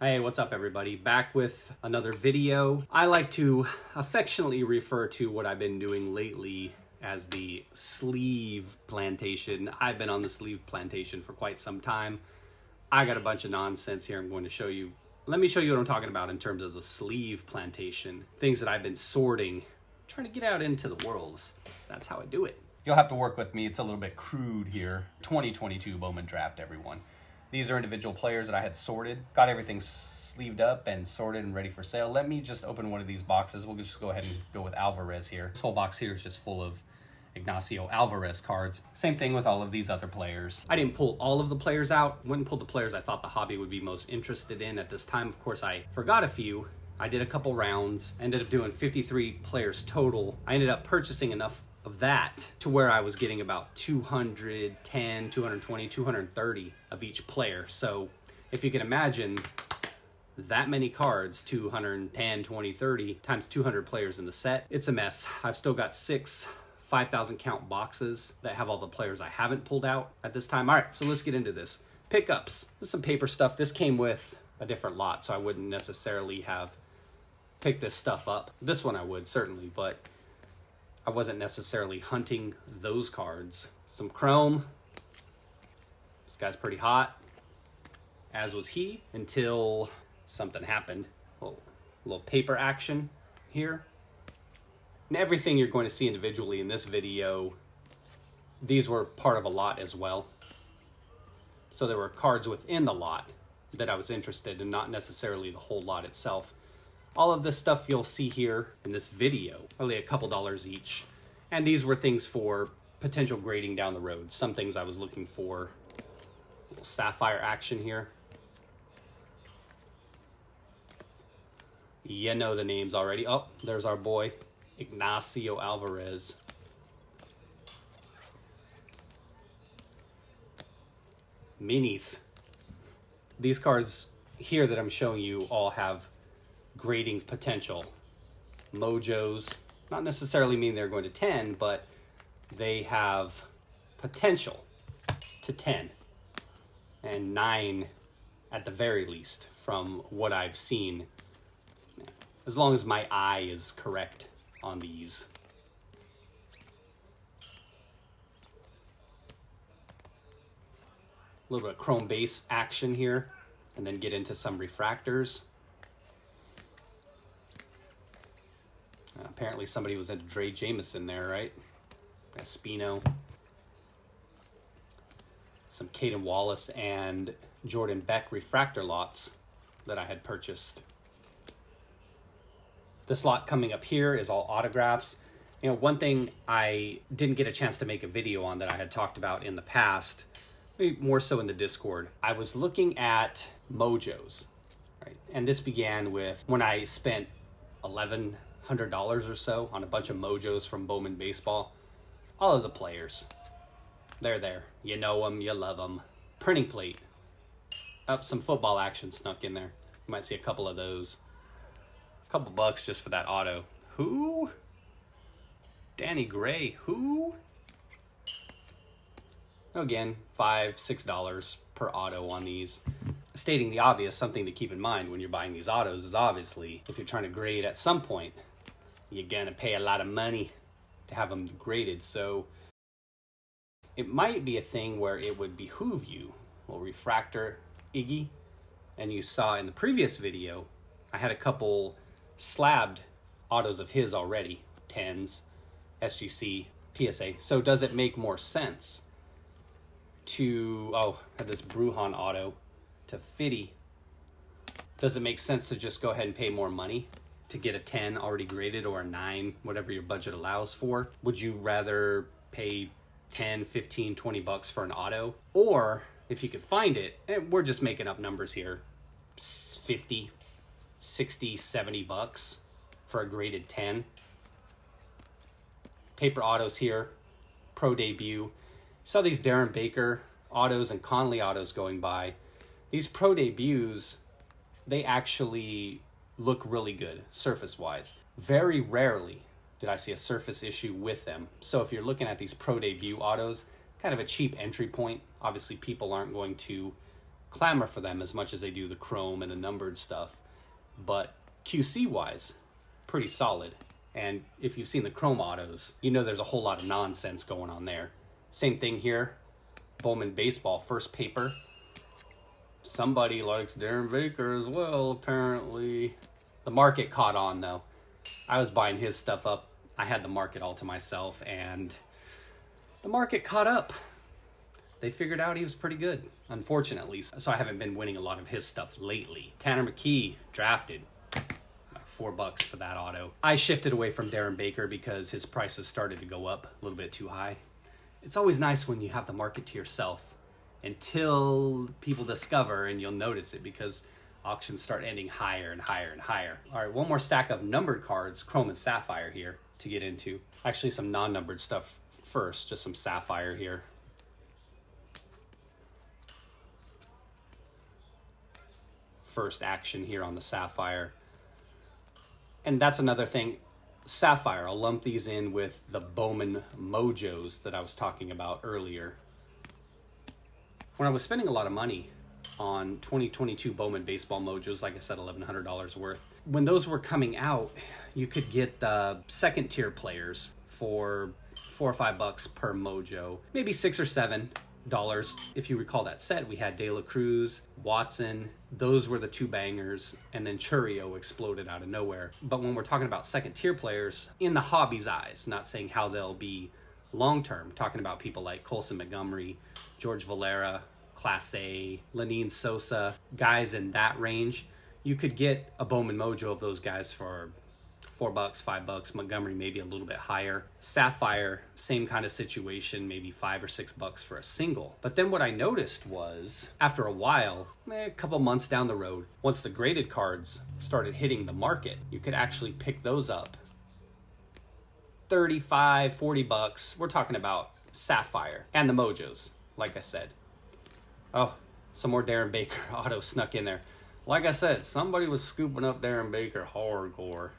Hey, what's up everybody? Back with another video. I like to affectionately refer to what I've been doing lately as the sleeve plantation. I've been on the sleeve plantation for quite some time. I got a bunch of nonsense here I'm going to show you. Let me show you what I'm talking about in terms of the sleeve plantation. Things that I've been sorting, trying to get out into the world. That's how I do it. You'll have to work with me. It's a little bit crude here. 2022 Bowman Draft, everyone. These are individual players that I had sorted. Got everything sleeved up and sorted and ready for sale. Let me just open one of these boxes. We'll just go ahead and go with Alvarez here. This whole box here is just full of Ignacio Alvarez cards. Same thing with all of these other players. I didn't pull all of the players out. Went and pulled the players I thought the hobby would be most interested in at this time. Of course, I forgot a few. I did a couple rounds, ended up doing 53 players total. I ended up purchasing enough of that to where I was getting about 210, 220, 230 of each player. So if you can imagine that many cards, 210, 20, 30 times 200 players in the set, it's a mess. I've still got 6 5,000 count boxes that have all the players I haven't pulled out at this time. All right, so let's get into this. Pickups. There's some paper stuff. This came with a different lot, so I wouldn't necessarily have picked this stuff up. This one I would, certainly, but I wasn't necessarily hunting those cards. Some chrome. This guy's pretty hot, as was he, until something happened. A little paper action here. And everything you're going to see individually in this video, these were part of a lot as well. So there were cards within the lot that I was interested in, not necessarily the whole lot itself. All of this stuff you'll see here in this video, only a couple dollars each. And these were things for potential grading down the road. Some things I was looking for. A little Sapphire action here. You know the names already. Oh, there's our boy, Ignacio Alvarez. Minis. These cards here that I'm showing you all have grading potential. Mojos, not necessarily mean they're going to 10, but they have potential to 10 and 9 at the very least from what I've seen, as long as my eye is correct on these. A little bit of chrome base action here, and then get into some refractors. Apparently somebody was into Dre Jameson there, right? Espino. Some Caden Wallace and Jordan Beck refractor lots that I had purchased. This lot coming up here is all autographs. You know, one thing I didn't get a chance to make a video on that I had talked about in the past, maybe more so in the Discord. I was looking at Mojos, right? And this began with when I spent $1,100 or so on a bunch of Mojos from Bowman Baseball. All of the players, they're there. You know them, you love them. Printing plate. Some football action snuck in there. You might see a couple of those. A couple bucks just for that auto. Who? Danny Gray. Who? Again, $5, $6 per auto on these. Stating the obvious, something to keep in mind when you're buying these autos is obviously, if you're trying to grade at some point, you're gonna pay a lot of money to have them graded. So it might be a thing where it would behoove you. Well, refractor Iggy, and you saw in the previous video, I had a couple slabbed autos of his already, 10s, SGC, PSA. So does it make more sense to, had this Brujan auto to Fitty? Does it make sense to just go ahead and pay more money to get a 10 already graded, or a 9, whatever your budget allows for? Would you rather pay 10, 15, 20 bucks for an auto? Or if you could find it, and we're just making up numbers here, 50, 60, 70 bucks for a graded 10. Paper autos here, pro debut. Saw these Darren Baker autos and Conley autos going by. These pro debuts, they actually look really good surface-wise. Very rarely did I see a surface issue with them. So if you're looking at these pro debut autos, kind of a cheap entry point. Obviously, people aren't going to clamor for them as much as they do the chrome and the numbered stuff. But QC-wise, pretty solid. And if you've seen the chrome autos, you know there's a whole lot of nonsense going on there. Same thing here. Bowman Baseball, first paper. Somebody likes Darren Baker as well, apparently. The market caught on, though. I was buying his stuff up. I had the market all to myself, and the market caught up. They figured out he was pretty good, unfortunately. So I haven't been winning a lot of his stuff lately. Tanner McKee, drafted. $4 for that auto. I shifted away from Darren Baker because his prices started to go up a little bit too high. It's always nice when you have the market to yourself until people discover, and you'll notice it because auctions start ending higher and higher and higher. All right, one more stack of numbered cards, Chrome and Sapphire here to get into. Actually, some non-numbered stuff first, just some Sapphire here. First action here on the Sapphire. And that's another thing, Sapphire, I'll lump these in with the Bowman Mojos that I was talking about earlier. When I was spending a lot of money on 2022 Bowman Baseball Mojos, like I said, $1,100 worth, when those were coming out, you could get the second tier players for $4 or $5 per mojo, maybe $6 or $7. If you recall that set, we had De La Cruz, Watson, those were the two bangers, and then Churio exploded out of nowhere. But when we're talking about second tier players, in the hobby's eyes, not saying how they'll be long-term, talking about people like Colson Montgomery, George Valera, Class A, Lenine Sosa, guys in that range, you could get a Bowman Mojo of those guys for $4, $5, Montgomery maybe a little bit higher. Sapphire, same kind of situation, maybe $5 or $6 for a single. But then what I noticed was, after a while, a couple months down the road, once the graded cards started hitting the market, you could actually pick those up. $35, $40, we're talking about Sapphire and the Mojos, like I said. Oh, some more Darren Baker auto snuck in there. Like I said, somebody was scooping up Darren Baker hardcore.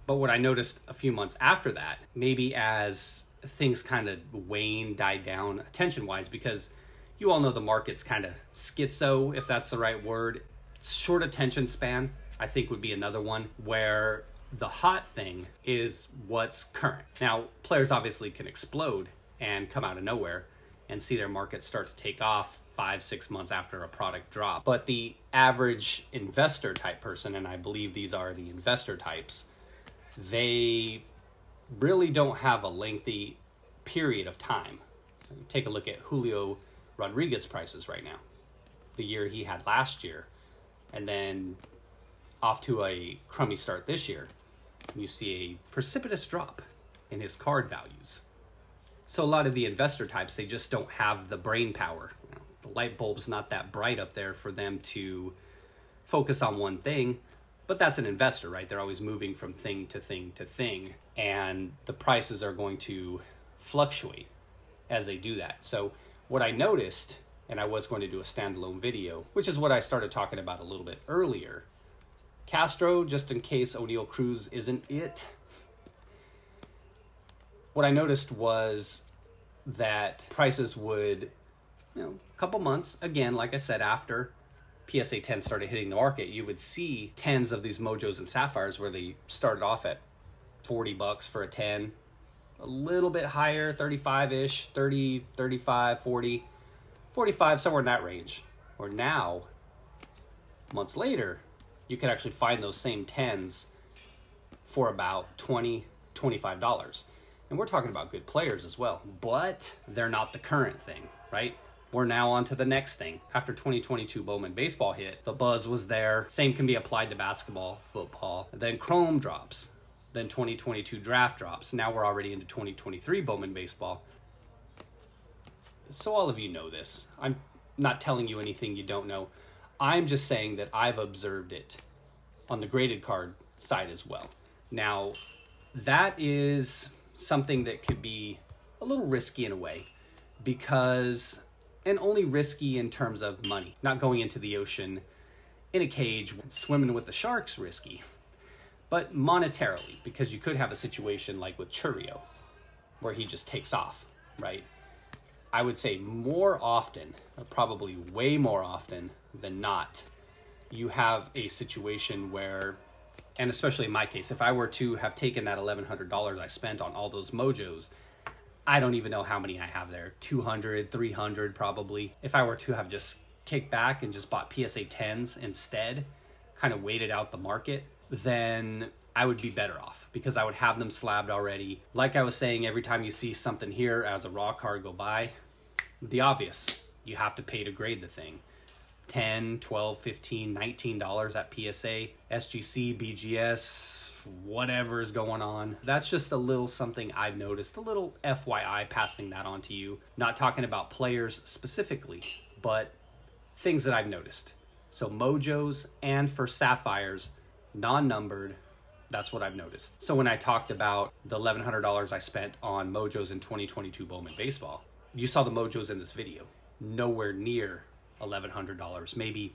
But what I noticed a few months after that, maybe as things kind of wane, died down attention-wise, because you all know the market's kind of schizo, if that's the right word. Short attention span, I think, would be another one, where the hot thing is what's current. Now, players obviously can explode and come out of nowhere and see their market start to take off 5-6 months after a product drop. But the average investor type person, and I believe these are the investor types, they really don't have a lengthy period of time. Take a look at Julio Rodriguez prices right now. The year he had last year, and then off to a crummy start this year. You see a precipitous drop in his card values. So a lot of the investor types, they just don't have the brain power. The light bulb's not that bright up there for them to focus on one thing. But that's an investor, right? They're always moving from thing to thing to thing. And the prices are going to fluctuate as they do that. So what I noticed, and I was going to do a standalone video, which is what I started talking about a little bit earlier. Castro, just in case O'Neal Cruz isn't it. What I noticed was that prices would, a couple months, again, like I said, after PSA 10 started hitting the market, you would see tens of these Mojos and Sapphires where they started off at $40 for a 10, a little bit higher, 35-ish, 30, 35, 40, 45, somewhere in that range. Or now, months later, you can actually find those same 10s for about $20, $25. And we're talking about good players as well, but they're not the current thing, right? We're now on to the next thing. After 2022 Bowman Baseball hit, the buzz was there. Same can be applied to basketball, football. Then Chrome drops. Then 2022 draft drops. Now we're already into 2023 Bowman Baseball. So all of you know this. I'm not telling you anything you don't know. I'm just saying that I've observed it on the graded card side as well. Now, that is something that could be a little risky in a way, because, and only risky in terms of money, not going into the ocean in a cage, swimming with the sharks risky, but monetarily, because you could have a situation like with Churio, where he just takes off, right? I would say more often, or probably way more often than not, you have a situation where, and especially in my case, if I were to have taken that $1,100 I spent on all those Mojos, I don't even know how many I have there, 200, 300 probably. If I were to have just kicked back and just bought PSA 10s instead, kind of waited out the market, then I would be better off because I would have them slabbed already. Like I was saying, every time you see something here as a raw card go by, the obvious, you have to pay to grade the thing. $10, $12, $15, $19 at PSA, SGC, BGS, whatever is going on. That's just a little something I've noticed, a little FYI passing that on to you. Not talking about players specifically, but things that I've noticed. So Mojos and for Sapphires, non-numbered, that's what I've noticed. So when I talked about the $1,100 I spent on Mojos in 2022 Bowman Baseball, you saw the Mojos in this video. Nowhere near $1,100, maybe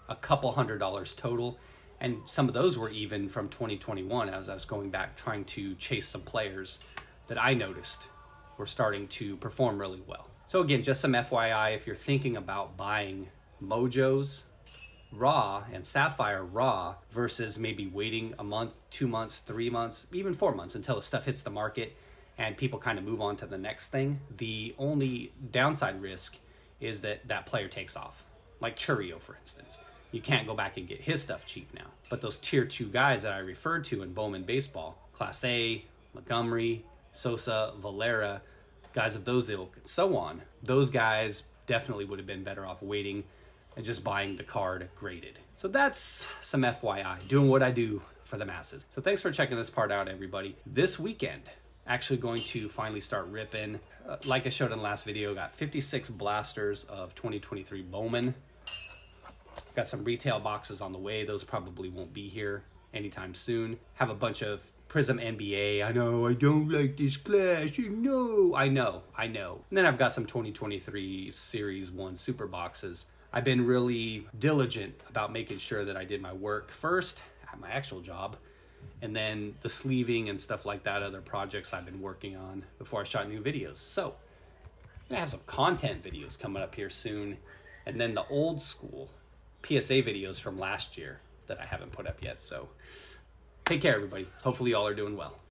a couple $100 total. And some of those were even from 2021 as I was going back trying to chase some players that I noticed were starting to perform really well. So again, just some FYI, if you're thinking about buying Mojos raw and Sapphire raw versus maybe waiting a month, 2 months, 3 months, even 4 months until the stuff hits the market and people kind of move on to the next thing, the only downside risk is that that player takes off. Like Churio, for instance. You can't go back and get his stuff cheap now. But those tier 2 guys that I referred to in Bowman Baseball, Class A, Montgomery, Sosa, Valera, guys of those ilk, and so on, those guys definitely would have been better off waiting and just buying the card graded. So that's some FYI, doing what I do for the masses. So thanks for checking this part out, everybody. This weekend, actually going to finally start ripping. Like I showed in the last video, got 56 blasters of 2023 Bowman. Got some retail boxes on the way. Those probably won't be here anytime soon. Have a bunch of Prism NBA. I know, I don't like this class. You know. I know. And then I've got some 2023 Series 1 super boxes. I've been really diligent about making sure that I did my work first at my actual job, and then the sleeving and stuff like that, other projects I've been working on before I shot new videos. So I'm gonna have some content videos coming up here soon, and then the old school PSA videos from last year that I haven't put up yet. So take care, everybody. Hopefully y'all are doing well.